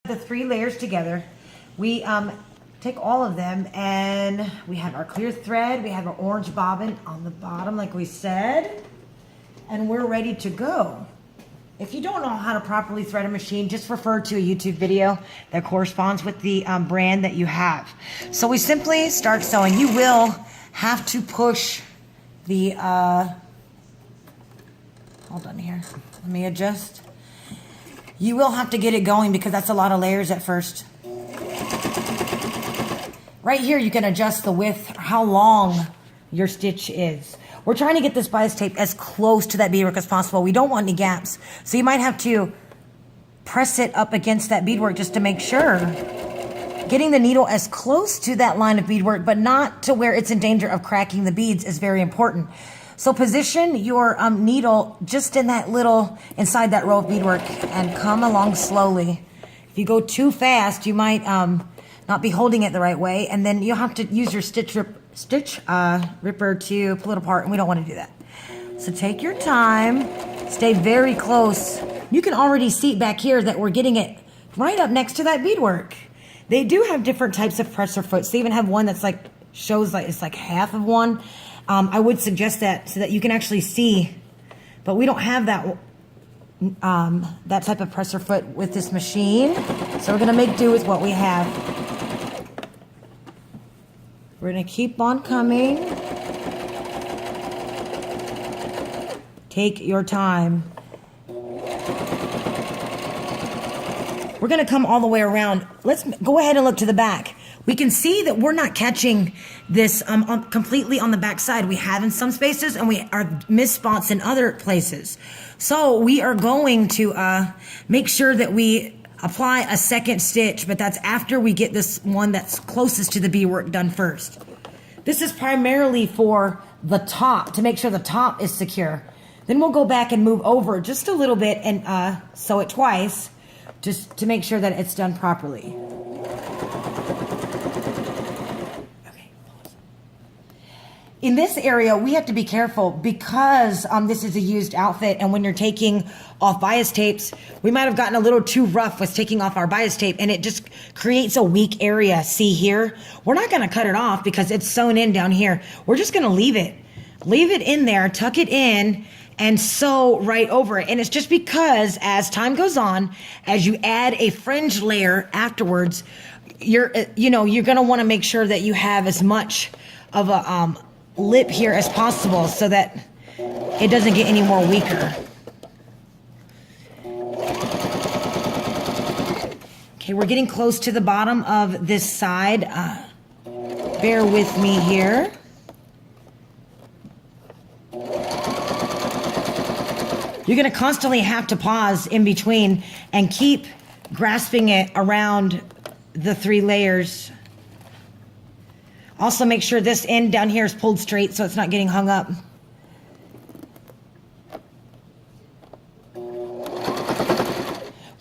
The 3 layers together. We take all of them and we have our clear thread, we have our orange bobbin on the bottom like we said, and we're ready to go. If you don't know how to properly thread a machine, just refer to a YouTube video that corresponds with the brand that you have. So we simply start sewing. You will have to push the, hold on here, let me adjust. You will have to get it going because that's a lot of layers at first. Right here, you can adjust the width, how long your stitch is. We're trying to get this bias tape as close to that beadwork as possible. We don't want any gaps. So you might have to press it up against that beadwork just to make sure. Getting the needle as close to that line of beadwork, but not to where it's in danger of cracking the beads is very important. So position your needle just in that little, inside that row of beadwork and come along slowly. If you go too fast, you might not be holding it the right way, and then you'll have to use your stitch ripper to pull it apart, and we don't want to do that. So take your time, stay very close. You can already see back here that we're getting it right up next to that beadwork. They do have different types of presser foots. They even have one that's like, shows like it's like half of one. I would suggest that so that you can actually see, but we don't have that that type of presser foot with this machine. So we're gonna make do with what we have. We're gonna keep on coming. Take your time. We're gonna come all the way around. Let's go ahead and look to the back. We can see that we're not catching this completely on the back side. We have in some spaces and we are missed spots in other places. So we are going to make sure that we apply a second stitch, but that's after we get this one that's closest to the beadwork done first. This is primarily for the top, to make sure the top is secure. Then we'll go back and move over just a little bit and sew it twice, just to make sure that it's done properly. In this area, we have to be careful because this is a used outfit, and when you're taking off bias tapes, we might have gotten a little too rough with taking off our bias tape, and it just creates a weak area. See here? We're not going to cut it off because it's sewn in down here. We're just going to leave it. Leave it in there, tuck it in, and sew right over it. And it's just because as time goes on, as you add a fringe layer afterwards, you're going to want to make sure that you have as much of a lip here as possible so that it doesn't get any more weaker. Okay, we're getting close to the bottom of this side. Bear with me here. You're going to constantly have to pause in between and keep grasping it around the 3 layers. Also make sure this end down here is pulled straight so it's not getting hung up.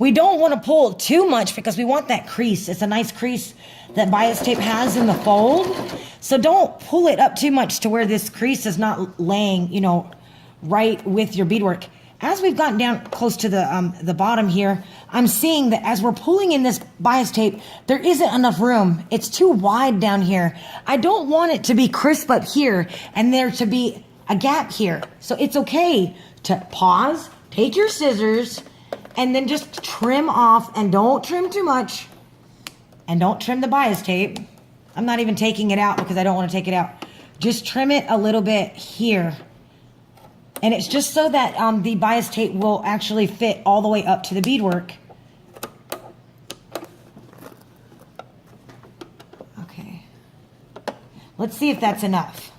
We don't want to pull too much because we want that crease. It's a nice crease that bias tape has in the fold. So don't pull it up too much to where this crease is not laying, right with your beadwork. As we've gotten down close to the bottom here, I'm seeing that as we're pulling in this bias tape, there isn't enough room. It's too wide down here. I don't want it to be crisp up here and there to be a gap here. So it's okay to pause, take your scissors, and then just trim off, and don't trim too much, and don't trim the bias tape. I'm not even taking it out because I don't want to take it out. Just trim it a little bit here. And it's just so that the bias tape will actually fit all the way up to the beadwork. Okay. Let's see if that's enough.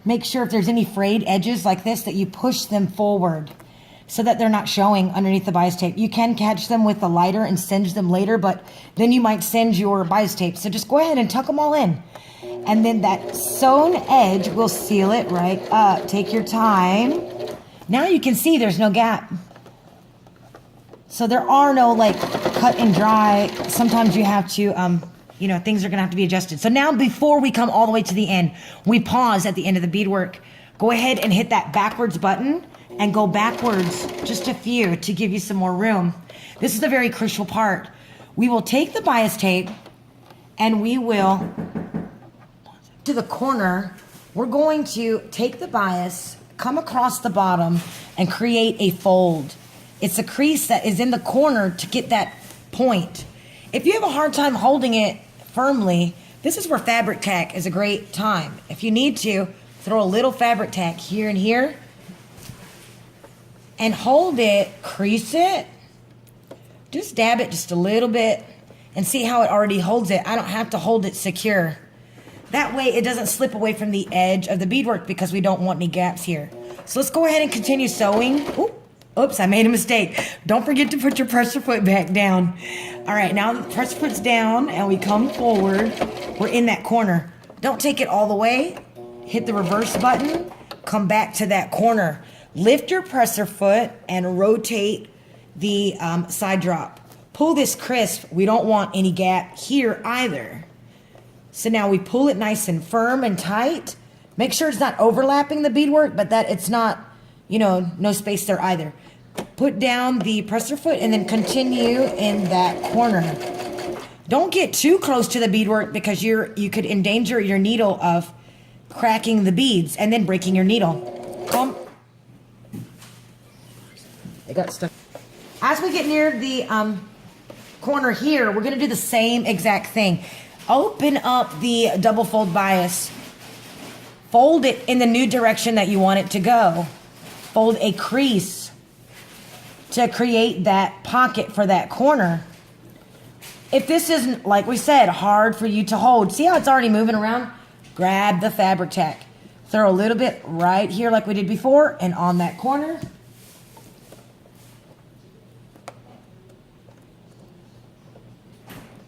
Make sure if there's any frayed edges like this that you push them forward so that they're not showing underneath the bias tape. You can catch them with the lighter and singe them later, but then you might singe your bias tape. So just go ahead and tuck them all in. And then that sewn edge will seal it right up. Take your time. Now you can see there's no gap. So there are no like cut and dry. Sometimes you have to, things are gonna have to be adjusted. So now before we come all the way to the end, we pause at the end of the beadwork Go ahead and hit that backwards button and go backwards just a few to give you some more room. This is a very crucial part. We will take the bias tape and we will, to the corner, we're going to take the bias, come across the bottom, and create a fold. It's a crease that is in the corner to get that point. If you have a hard time holding it firmly, this is where fabric tack is a great time. If you need to, throw a little fabric tack here and here, and hold it, crease it, just dab it just a little bit, and see how it already holds it. I don't have to hold it secure. That way it doesn't slip away from the edge of the beadwork because we don't want any gaps here. So let's go ahead and continue sewing. Oops, I made a mistake. Don't forget to put your pressure foot back down. All right, now the pressure foot's down and we come forward. We're in that corner. Don't take it all the way. Hit the reverse button, come back to that corner. Lift your presser foot and rotate the side drop. Pull this crisp. We don't want any gap here either. So now we pull it nice and firm and tight. Make sure it's not overlapping the beadwork, but that it's not, no space there either. Put down the presser foot and then continue in that corner. Don't get too close to the beadwork because you could endanger your needle of cracking the beads and then breaking your needle. It got stuck. As we get near the corner here, we're going to do the same exact thing. Open up the double fold bias. Fold it in the new direction that you want it to go. Fold a crease to create that pocket for that corner. If this isn't, like we said, hard for you to hold, see how it's already moving around? Grab the fabric tack. Throw a little bit right here like we did before and on that corner.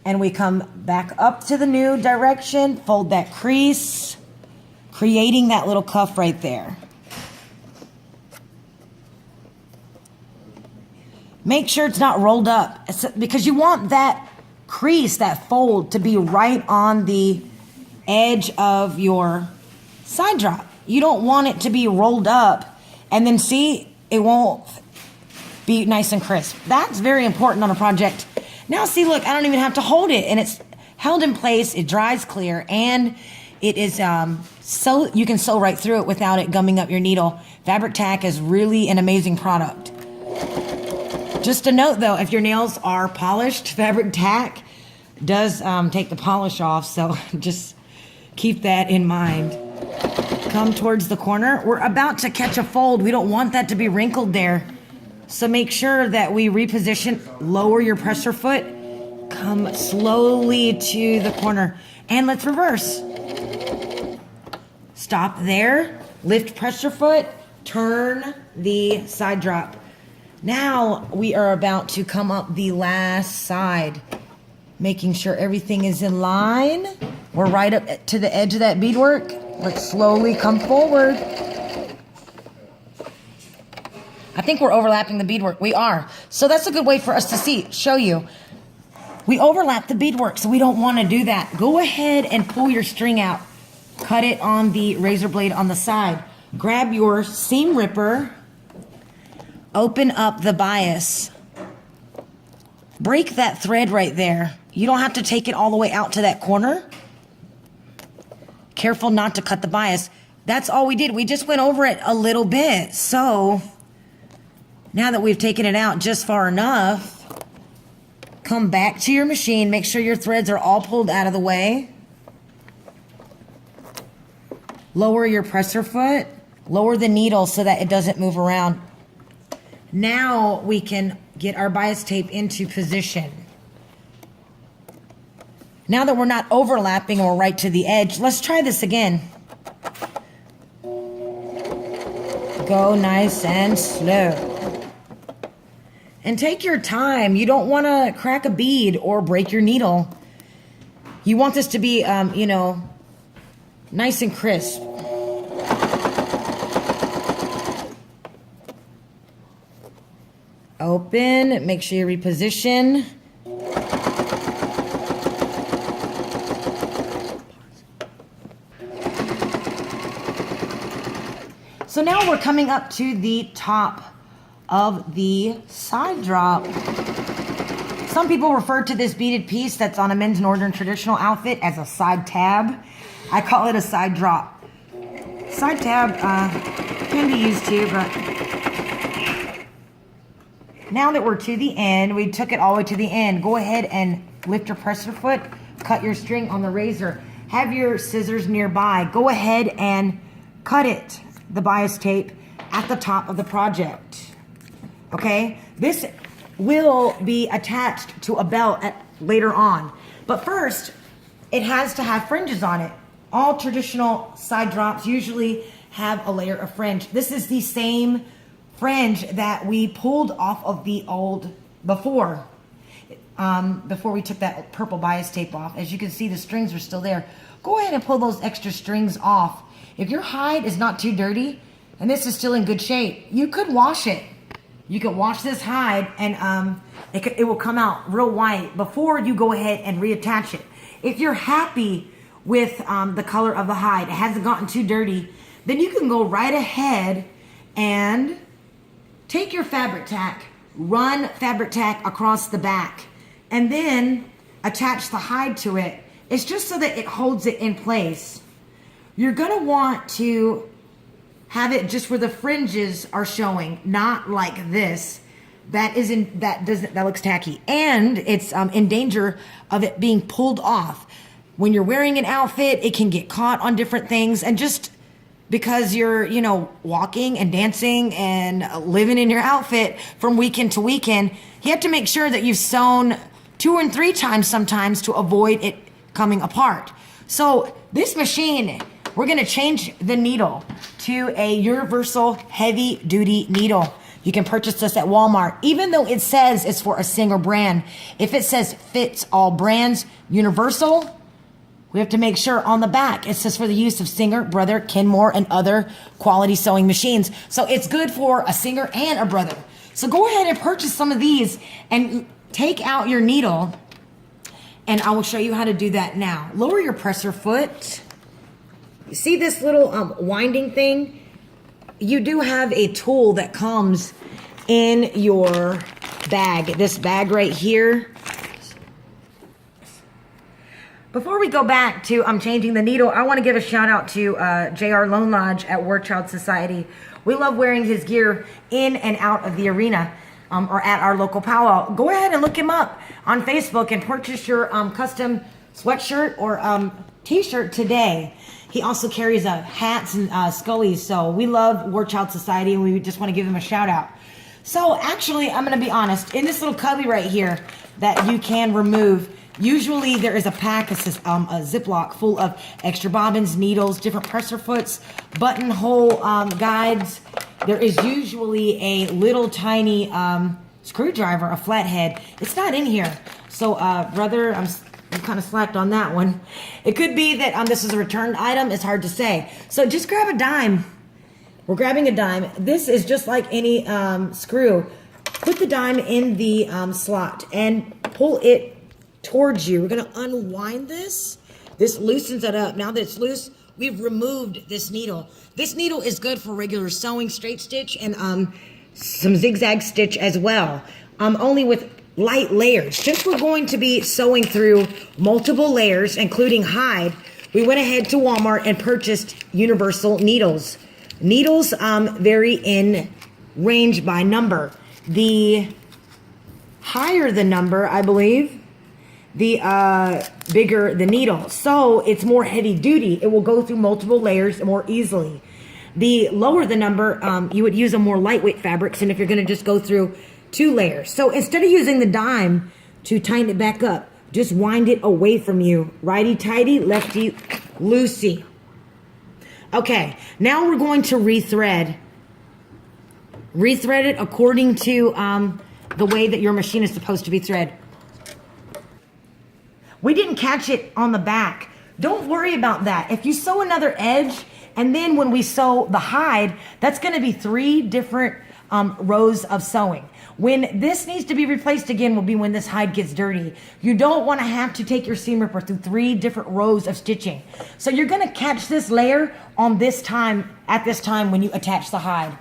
And we come back up to the new direction, fold that crease, creating that little cuff right there. Make sure it's not rolled up because you want that crease, that fold, to be right on the edge of your side drop. You don't want it to be rolled up and then see, it won't be nice and crisp. That's very important on a project. Now see, look, I don't even have to hold it and it's held in place, it dries clear, and it is so you can sew right through it without it gumming up your needle. Fabric tack is really an amazing product. Just a note though, if your nails are polished, fabric tack does take the polish off, so just keep that in mind. Come towards the corner. We're about to catch a fold. We don't want that to be wrinkled there. So make sure that we reposition, lower your presser foot, come slowly to the corner, and let's reverse. Stop there, lift presser foot, turn the side drop. Now we are about to come up the last side, making sure everything is in line. We're right up to the edge of that beadwork. Let's slowly come forward. I think we're overlapping the beadwork. We are. So that's a good way for us to show you. We overlap the beadwork, so we don't want to do that. Go ahead and pull your string out. Cut it on the razor blade on the side. Grab your seam ripper. Open up the bias. Break that thread right there. You don't have to take it all the way out to that corner. Careful not to cut the bias. That's all we did. We just went over it a little bit. So now that we've taken it out just far enough, come back to your machine. Make sure your threads are all pulled out of the way. Lower your presser foot. Lower the needle so that it doesn't move around. Now we can get our bias tape into position. Now that we're not overlapping or right to the edge, let's try this again. Go nice and slow. And take your time. You don't want to crack a bead or break your needle. You want this to be, nice and crisp. Open, make sure you reposition. So now we're coming up to the top of the side drop. Some people refer to this beaded piece that's on a men's northern traditional outfit as a side tab. I call it a side drop. Side tab can be used too, but now that we're to the end, we took it all the way to the end. Go ahead and lift your presser foot, cut your string on the razor. Have your scissors nearby. Go ahead and cut it, the bias tape, at the top of the project. Okay? This will be attached to a belt later on. But first, it has to have fringes on it. All traditional side drops usually have a layer of fringe. This is the same fringe that we pulled off of the old before we took that purple bias tape off. As you can see, the strings are still there. Go ahead and pull those extra strings off. If your hide is not too dirty and this is still in good shape, you could wash it. You can wash this hide and it will come out real white before you go ahead and reattach it. If you're happy with the color of the hide, it hasn't gotten too dirty, then you can go right ahead and take your fabric tack, run fabric tack across the back, and then attach the hide to it. It's just so that it holds it in place. You're gonna want to have it just where the fringes are showing, not like this. That looks tacky, and it's in danger of it being pulled off. When you're wearing an outfit, it can get caught on different things, and just because you're, walking and dancing and living in your outfit from weekend to weekend, you have to make sure that you've sewn 2 and 3 times sometimes to avoid it coming apart. So this machine, we're gonna change the needle to a universal heavy duty needle. You can purchase this at Walmart. Even though it says it's for a Singer brand, if it says fits all brands, universal, we have to make sure on the back it says for the use of Singer, Brother, Kenmore, and other quality sewing machines. So it's good for a Singer and a Brother. So go ahead and purchase some of these and take out your needle, and I will show you how to do that now. Lower your presser foot. You see this little winding thing? You do have a tool that comes in your bag, this bag right here. Before we go back to changing the needle, I want to give a shout out to JR Lone Lodge at War Child Society. We love wearing his gear in and out of the arena or at our local powwow. Go ahead and look him up on Facebook and purchase your custom sweatshirt or t-shirt today. He also carries hats and scullies. So we love War Child Society, and we just want to give him a shout out. So actually, I'm going to be honest. In this little cubby right here that you can remove, usually there is a pack, a Ziploc full of extra bobbins, needles, different presser foots, buttonhole guides. There is usually a little tiny screwdriver, a flathead. It's not in here. So, brother, I'm kind of slacked on that one. It could be that this is a returned item. It's hard to say. So just grab a dime. We're grabbing a dime. This is just like any screw. Put the dime in the slot and pull it towards you. We're going to unwind this. This loosens it up. Now that it's loose, we've removed this needle. This needle is good for regular sewing, straight stitch, and some zigzag stitch as well. Only with light layers. Since we're going to be sewing through multiple layers, including hide, we went ahead to Walmart and purchased universal needles. Needles vary in range by number. The higher the number, I believe, the bigger the needle. So it's more heavy duty. It will go through multiple layers more easily. The lower the number, you would use a more lightweight fabrics, and if you're going to just go through 2 layers. So instead of using the dime to tighten it back up, just wind it away from you. Righty-tighty, lefty-loosey. Okay, now we're going to rethread. Rethread it according to the way that your machine is supposed to be thread. We didn't catch it on the back. Don't worry about that. If you sew another edge, and then when we sew the hide, that's going to be 3 different rows of sewing. When this needs to be replaced again will be when this hide gets dirty. You don't want to have to take your seam ripper through 3 different rows of stitching. So you're going to catch this layer on this time, at this time when you attach the hide.